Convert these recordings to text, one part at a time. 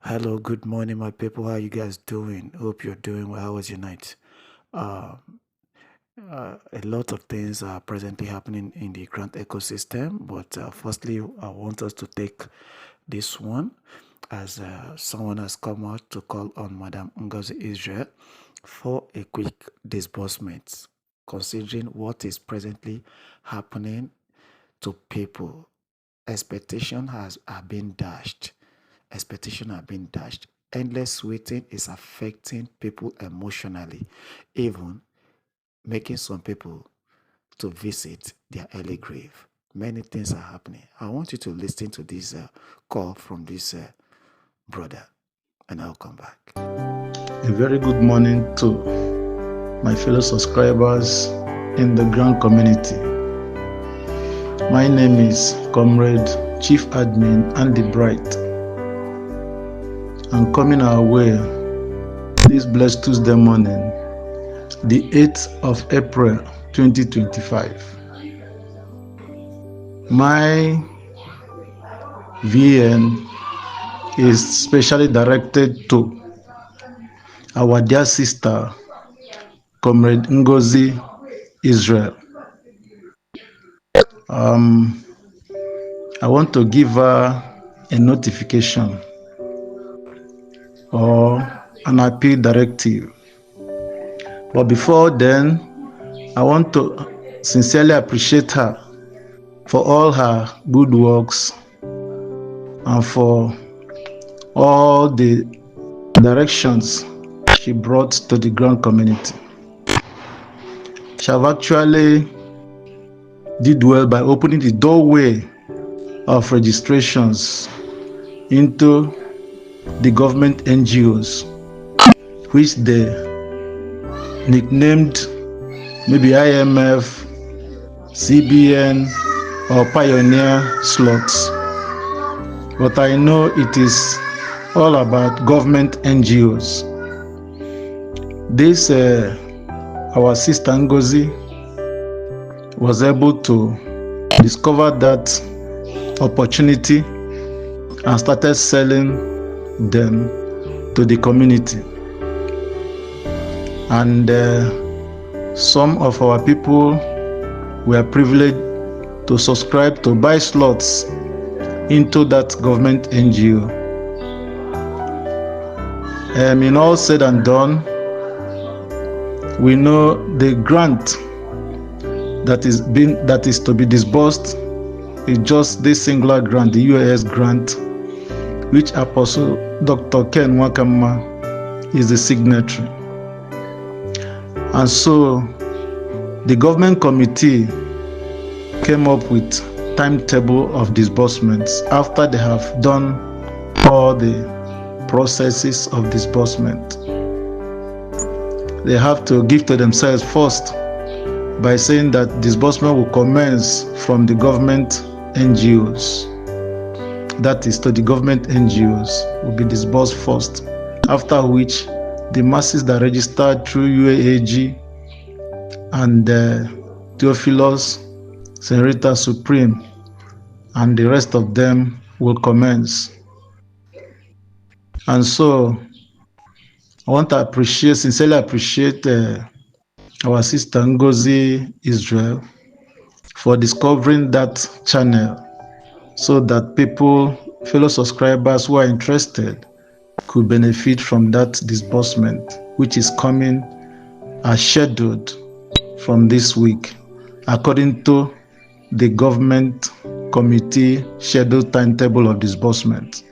Hello, good morning, my people. How you guys doing? Hope you're doing well. How was your night? Uh, a lot of things are presently happening in the grant ecosystem, but firstly, I want us to take this one as someone has come out to call on Madam Ngozi Israel for a quick disbursement, considering what is presently happening to people. Expectation has are being dashed. Expectation are being dashed. Endless waiting is affecting people emotionally, even making some people to visit their early grave. Many things are happening. I want you to listen to this call from this brother, and I'll come back. A very good morning to my fellow subscribers in the Grand community. My name is Comrade Chief Admin Andy Bright. I'm coming our way this blessed Tuesday morning, the 8th of April 2025. My VN is specially directed to our dear sister, Comrade Ngozi Israel. I want to give her a notification or an appeal directive. But before then, I want to sincerely appreciate her for all her good works and for all the directions she brought to the Grand community. She have actually did well by opening the doorway of registrations into the government NGOs, which they nicknamed maybe IMF, CBN, or Pioneer slots. But I know it is all about government NGOs. This, our sister Ngozi was able to discover that opportunity and started selling them to the community. And some of our people were privileged to subscribe to buy slots into that government NGO. In all said and done, we know the grant that is to be disbursed is just this singular grant, the UAS grant, which Apostle Dr. Ken Wakama is the signatory. And so the government committee came up with timetable of disbursements after they have done all the processes of disbursement. They have to give to themselves first by saying that disbursement will commence from the government NGOs. That is, to the government NGOs will be disbursed first, after which the masses that registered through UAAG and Theophilus, Senator Supreme, and the rest of them will commence. And so I want to sincerely appreciate our sister Ngozi Israel for discovering that channel so that people, fellow subscribers who are interested, could benefit from that disbursement, which is coming as scheduled from this week, according to the government committee scheduled timetable of disbursement.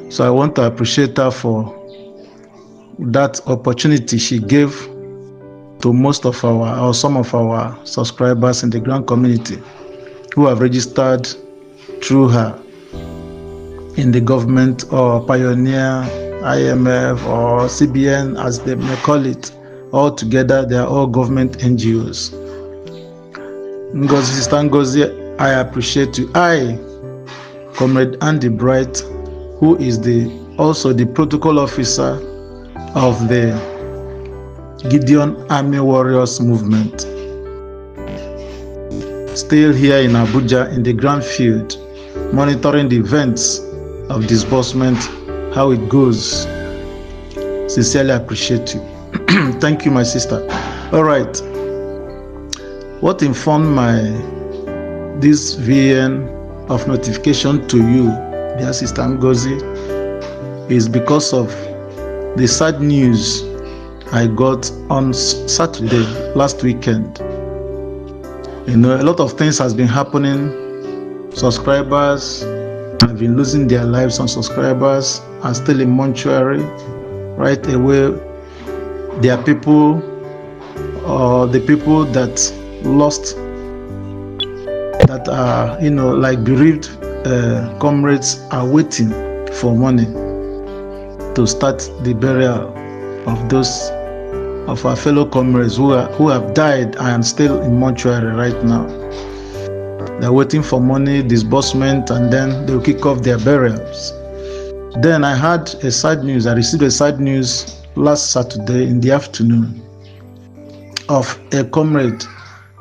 So I want to appreciate her for that opportunity she gave to most of our, or some of our subscribers in the Grand community who have registered through her in the government or Pioneer, IMF, or CBN, as they may call it. All together, they are all government NGOs. Ngozi, Sister Ngozi, I appreciate you. I, Comrade Andy Bright, who is also the protocol officer of the Gideon Army Warriors movement, still here in Abuja in the Grand Field, monitoring the events of disbursement, how it goes. Sincerely appreciate you. Thank you, my sister. All right. What informed this VN of notification to you, dear sister Ngozi, is because of the sad news I got on Saturday last weekend. A lot of things has been happening. Subscribers have been losing their lives. Some subscribers are still in mortuary. Right away, there are people, the people that lost, that are, like bereaved comrades, are waiting for money to start the burial of those of our fellow comrades who have died and still in mortuary right now. They're waiting for money, disbursement, and then they'll kick off their burials. Then I had a sad news. I received a sad news last Saturday in the afternoon of a comrade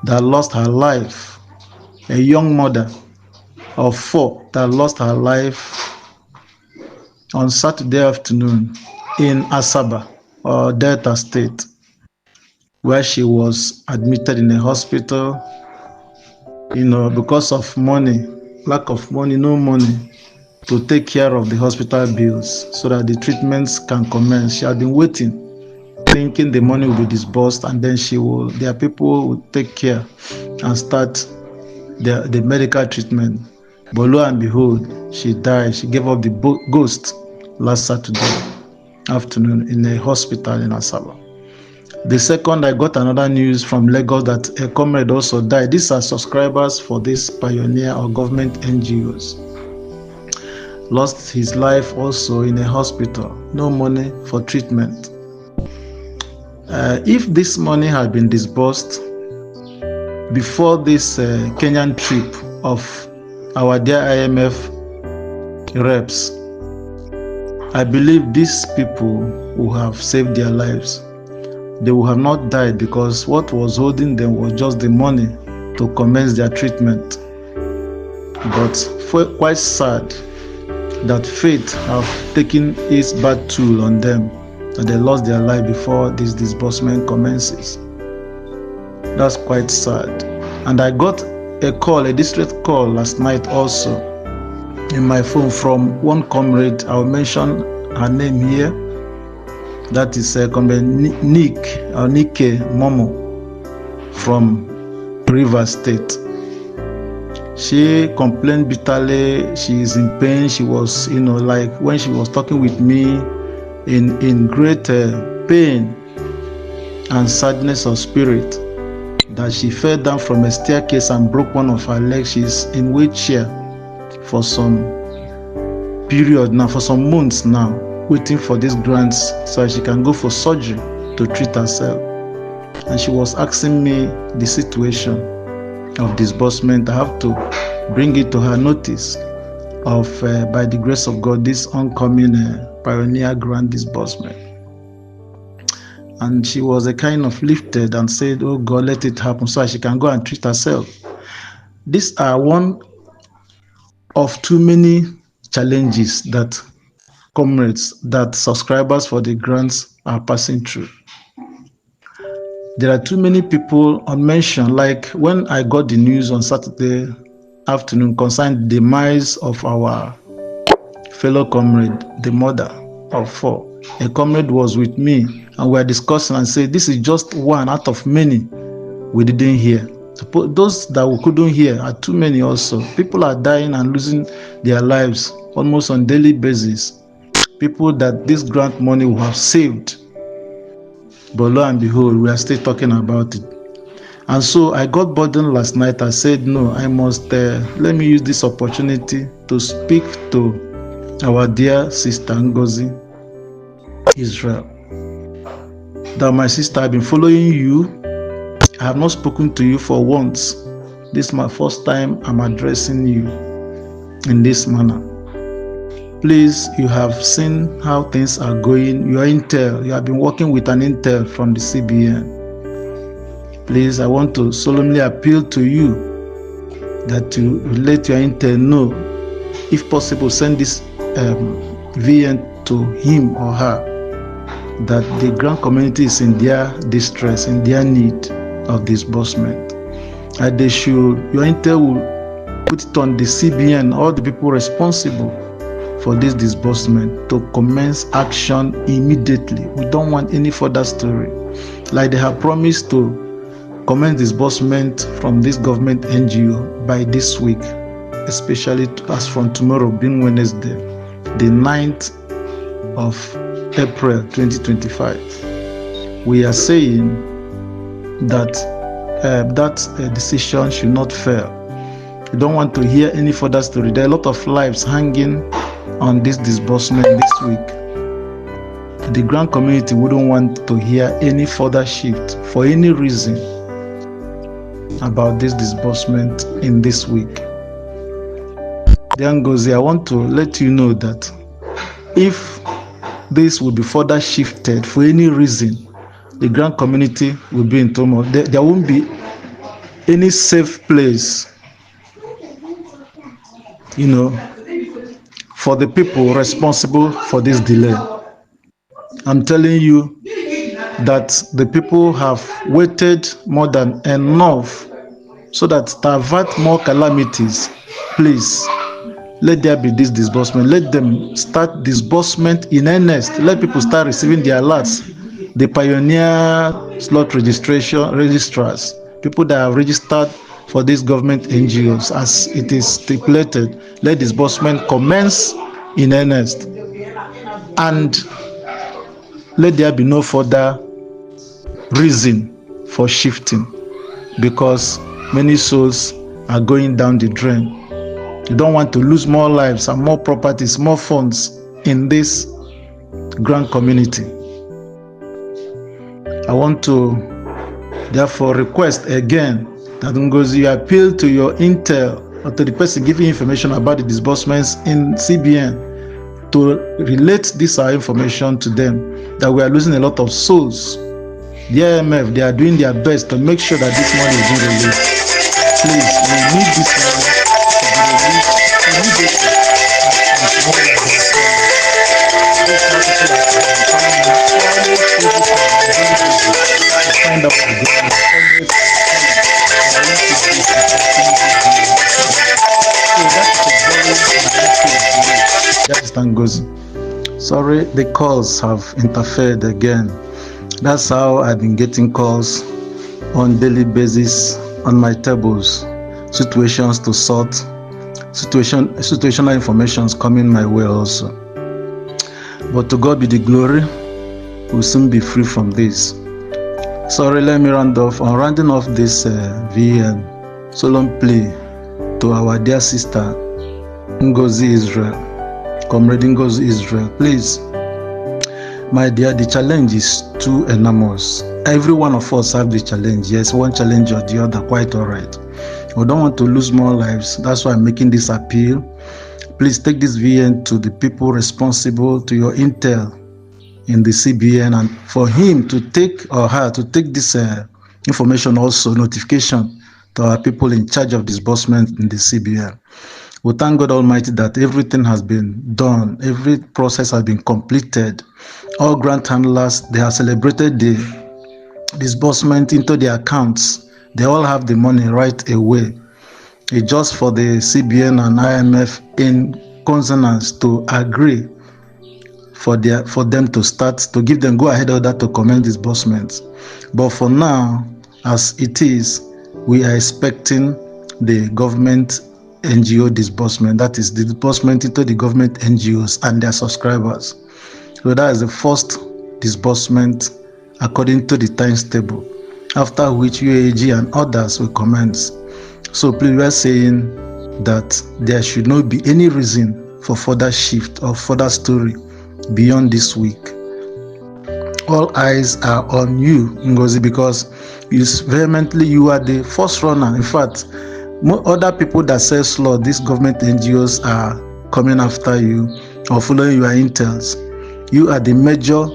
that lost her life, a young mother of 4 that lost her life on Saturday afternoon in Asaba, or Delta State, where she was admitted in a hospital, because of money, lack of money, no money to take care of the hospital bills so that the treatments can commence. She had been waiting, thinking the money will be disbursed, and then their people will take care and start the medical treatment. But lo and behold, she died. She gave up the ghost last Saturday afternoon in a hospital in Asaba. The second, I got another news from Lagos that a comrade also died. These are subscribers for this pioneer or government NGOs. Lost his life also in a hospital. No money for treatment. If this money had been disbursed before this Kenyan trip of our dear IMF reps, I believe these people who have saved their lives, they would have not died, because what was holding them was just the money to commence their treatment. But quite sad that fate have taken its bad toll on them, that they lost their life before this disbursement commences. That's quite sad. And I got a distress call last night also in my phone from one comrade. I'll mention her name here. That is comrade Nike Momo from Rivers State. She complained bitterly. She is in pain. She was, like when she was talking with me, in great pain and sadness of spirit, that she fell down from a staircase and broke one of her legs. She's in wheelchair for some period now, for some months now, waiting for these grants so she can go for surgery to treat herself. And she was asking me the situation of disbursement. I have to bring it to her notice of, by the grace of God, this oncoming pioneer grant disbursement. And she was a kind of lifted and said, oh God, let it happen so she can go and treat herself. These are one of too many challenges that comrades, that subscribers for the grants are passing through. There are too many people unmentioned. Like when I got the news on Saturday afternoon concerning the demise of our fellow comrade, the mother of 4. A comrade was with me and we were discussing and said, this is just one out of many we didn't hear. Those that we couldn't hear are too many also. People are dying and losing their lives almost on a daily basis. People that this grant money will have saved. But lo and behold, we are still talking about it. And so I got burdened last night. I said, no, I must, let me use this opportunity to speak to our dear sister Ngozi Israel. That my sister, I've been following you. I have not spoken to you for once. This is my first time I'm addressing you in this manner. Please, you have seen how things are going. Your intel, you have been working with an intel from the CBN. Please, I want to solemnly appeal to you that you let your intel know. If possible, send this VN to him or her that the grant community is in their distress, in their need of disbursement. And they should, your intel will put it on the CBN, all the people responsible for this disbursement, to commence action immediately. We don't want any further story. Like they have promised to commence disbursement from this government NGO by this week, especially as from tomorrow being Wednesday, the 9th of April 2025. We are saying that that decision should not fail. We don't want to hear any further story. There are a lot of lives hanging on this disbursement this week. The grant community wouldn't want to hear any further shift for any reason about this disbursement in this week. Dear Ngozi, I want to let you know that if this will be further shifted for any reason, the grant community will be in turmoil. There won't be any safe place, for the people responsible for this delay. I'm telling you that the people have waited more than enough so that to avert more calamities. Please, let there be this disbursement. Let them start disbursement in earnest. Let people start receiving their alerts. The pioneer slot registrars, people that have registered for these government NGOs as it is stipulated, let disbursement commence in earnest. And let there be no further reason for shifting, because many souls are going down the drain. You don't want to lose more lives and more properties, more funds in this grant community. I want to therefore request again that Ngozi, you appeal to your intel or to the person giving information about the disbursements in CBN to relate this information to them, that we are losing a lot of souls. The IMF, they are doing their best to make sure that this money is being released. Please, we need this money to be released immediately. Find out the government. That is Ngozi. Sorry, the calls have interfered again. That's how I've been getting calls on daily basis on my tables. Situations to sort, situational information is coming my way also. But to God be the glory, we'll soon be free from this. Sorry, let me round off. On rounding off this VN solemn plea to our dear sister Ngozi Israel, Comrade Ngozi Israel, please, my dear, the challenge is too enormous. Every one of us have the challenge. Yes, one challenge or the other, quite all right. We don't want to lose more lives. That's why I'm making this appeal. Please take this VN to the people responsible, to your intel in the CBN, and for him to take or her to take this information, also notification to our people in charge of disbursement in the CBN. We thank God Almighty that everything has been done, every process has been completed. All grant handlers, they have celebrated the disbursement into their accounts. They all have the money right away. It's just for the CBN and IMF in consonance to agree for them to start, to give them go ahead order to commence disbursements. But for now, as it is, we are expecting the government NGO disbursement, that is the disbursement into the government NGOs and their subscribers. So that is the first disbursement according to the times table, after which UAG and others will commence. So please, we are saying that there should not be any reason for further shift or further story beyond this week. All eyes are on you, Ngozi, because vehemently you are the first runner. In fact, other people that sell slot, these government NGOs are coming after you or following your intels. You are the major,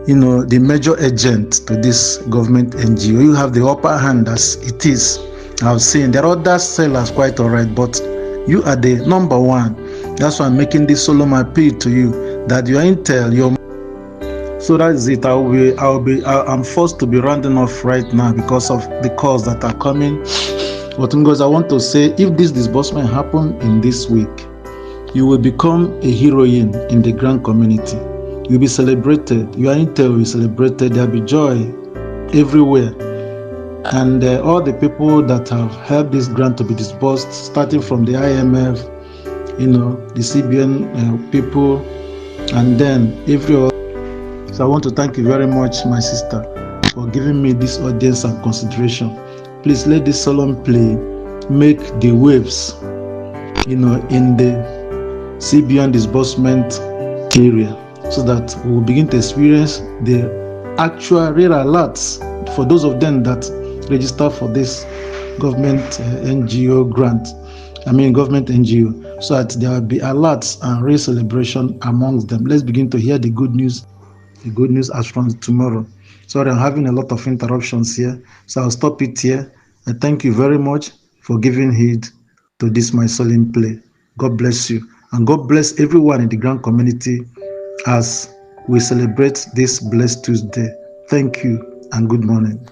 the major agent to this government NGO. You have the upper hand as it is. I've seen there are other sellers quite all right, but you are the number one. That's why I'm making this solemn appeal to you that your intel, your so that's it. I'm forced to be rounding off right now because of the calls that are coming. But Ngozi, I want to say, if this disbursement happen in this week, you will become a heroine in the grand community. You'll be celebrated. Your intel will be celebrated. There'll be joy everywhere. And all the people that have helped this grant to be disbursed, starting from the IMF, the CBN people, and then every other. So I want to thank you very much, my sister, for giving me this audience and consideration. Please let this solemn play make the waves, in the CBN disbursement area, so that we will begin to experience the actual real alerts for those of them that register for this government NGO grant. Government NGO, so that there will be alerts and real celebration amongst them. Let's begin to hear the good news as from tomorrow. Sorry, I'm having a lot of interruptions here, so I'll stop it here. I thank you very much for giving heed to this my solemn play. God bless you, and God bless everyone in the grand community as we celebrate this blessed Tuesday. Thank you and good morning.